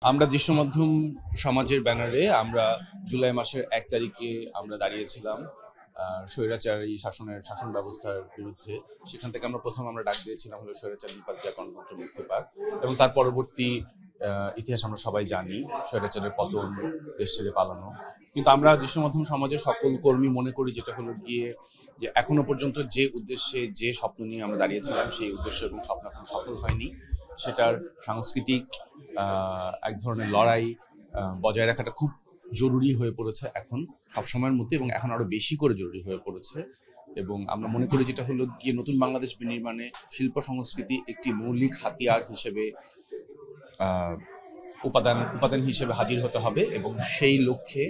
আমরা দৃশ্য মাধ্যম সমাজের ব্যানারে আমরা জুলাই মাসের ১ তারিখে আমরা দাঁড়িয়েছিলাম স্বৈরাচারী শাসন ব্যবস্থার বিরুদ্ধে। সেখান থেকে আমরা ডাক দিয়েছিলাম হলো স্বৈরাচার নিপাত গণতন্ত্র মুক্তি পাক, এবং তার পরবর্তী ইতিহাস আমরা সবাই জানি, স্বৈরাচারের পতন, দেশ ছেড়ে পালানো। কিন্তু আমরা দৃশ্য মাধ্যম সমাজের সকল কর্মী মনে করি যেটা হলো গিয়ে যে এখনো পর্যন্ত যে উদ্দেশ্যে, যে স্বপ্ন নিয়ে আমরা দাঁড়িয়েছিলাম, সেই উদ্দেশ্য এবং স্বপ্ন এখন সফল হয়নি। সেটার সাংস্কৃতিক এক ধরনের লড়াই বজায় রাখাটা খুব জরুরি হয়ে পড়েছে এখন, সবসময়ের মধ্যে, এবং এখন আরো বেশি করে জরুরি হয়ে পড়েছে। এবং আমরা মনে করি যেটা হলো গিয়ে নতুন বাংলাদেশ বিনির্মাণে শিল্প সংস্কৃতি একটি মৌলিক হাতিয়ার হিসেবে উপাদান হিসেবে হাজির হতে হবে, এবং সেই লক্ষ্যে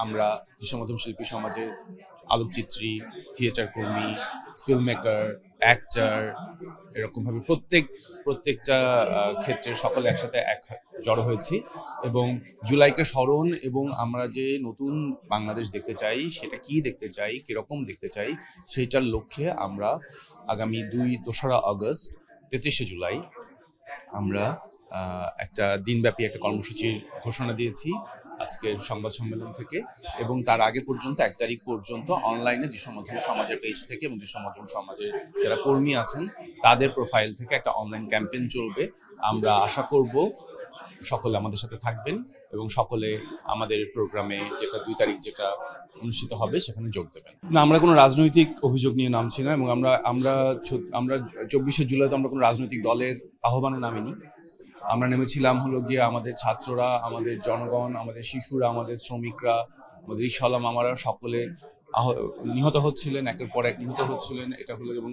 আমরা দৃশ্যমাধ্যম শিল্পী সমাজের আলোকচিত্রী, থিয়েটার কর্মী, ফিল্ম মেকার, অ্যাক্টার, এরকমভাবে প্রত্যেকটা ক্ষেত্রে সকলে একসাথে জড়ো হয়েছি। এবং জুলাইকে স্মরণ এবং আমরা যে নতুন বাংলাদেশ দেখতে চাই, সেটা কি দেখতে চাই, কিরকম দেখতে চাই, সেইটার লক্ষ্যে আমরা আগামী ২রা আগস্ট, ৩৩শে জুলাই আমরা একটা দিনব্যাপী একটা কর্মসূচির ঘোষণা দিয়েছি আজকের সংবাদ সম্মেলন থেকে। এবং তার আগে পর্যন্ত ১ তারিখ পর্যন্ত অনলাইনে দৃশ্যমাধ্যম সমাজের পেজ থেকে এবং দৃশ্যমাধ্যম সমাজের যারা কর্মী আছেন তাদের প্রোফাইল থেকে একটা অনলাইন ক্যাম্পেইন চলবে। আমরা আশা করব সকলে আমাদের সাথে থাকবেন এবং সকলে আমাদের প্রোগ্রামে, যেটা ২ তারিখ যেটা অনুষ্ঠিত হবে, সেখানে যোগ দেবেন। না, আমরা কোনো রাজনৈতিক অভিযোগ নিয়ে নামছি না, এবং আমরা ২৪শে জুলাই তো আমরা কোনো রাজনৈতিক দলের আহ্বানে নামিনি। আমরা নেমেছিলাম হলো গিয়ে আমাদের ছাত্ররা, আমাদের জনগণ, আমাদের শিশুরা, আমাদের শ্রমিকরা, আমাদের রিকশাওয়ালা মামারা সকলে নিহত হচ্ছিলেন, একের পর এক নিহত হচ্ছিলেন। এটা হলো, এবং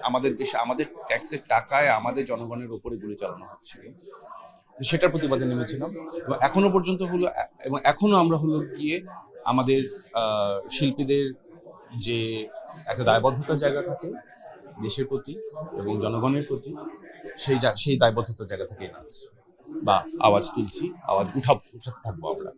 আমাদের দেশে আমাদের ট্যাক্সের টাকায় আমাদের জনগণের উপরে গুলি চালানো হচ্ছিল। তো সেটার প্রতিবাদে নেমেছিলাম। এবং এখনো পর্যন্ত হলো, এবং এখনো আমরা হলো গিয়ে আমাদের শিল্পীদের যে একটা দায়বদ্ধতার জায়গা থাকে দেশের প্রতি এবং জনগণের প্রতি, সেই দায়বদ্ধতার জায়গা থেকে নামছি বা আওয়াজ তুলছি, আওয়াজ উঠাতে থাকবো আমরা।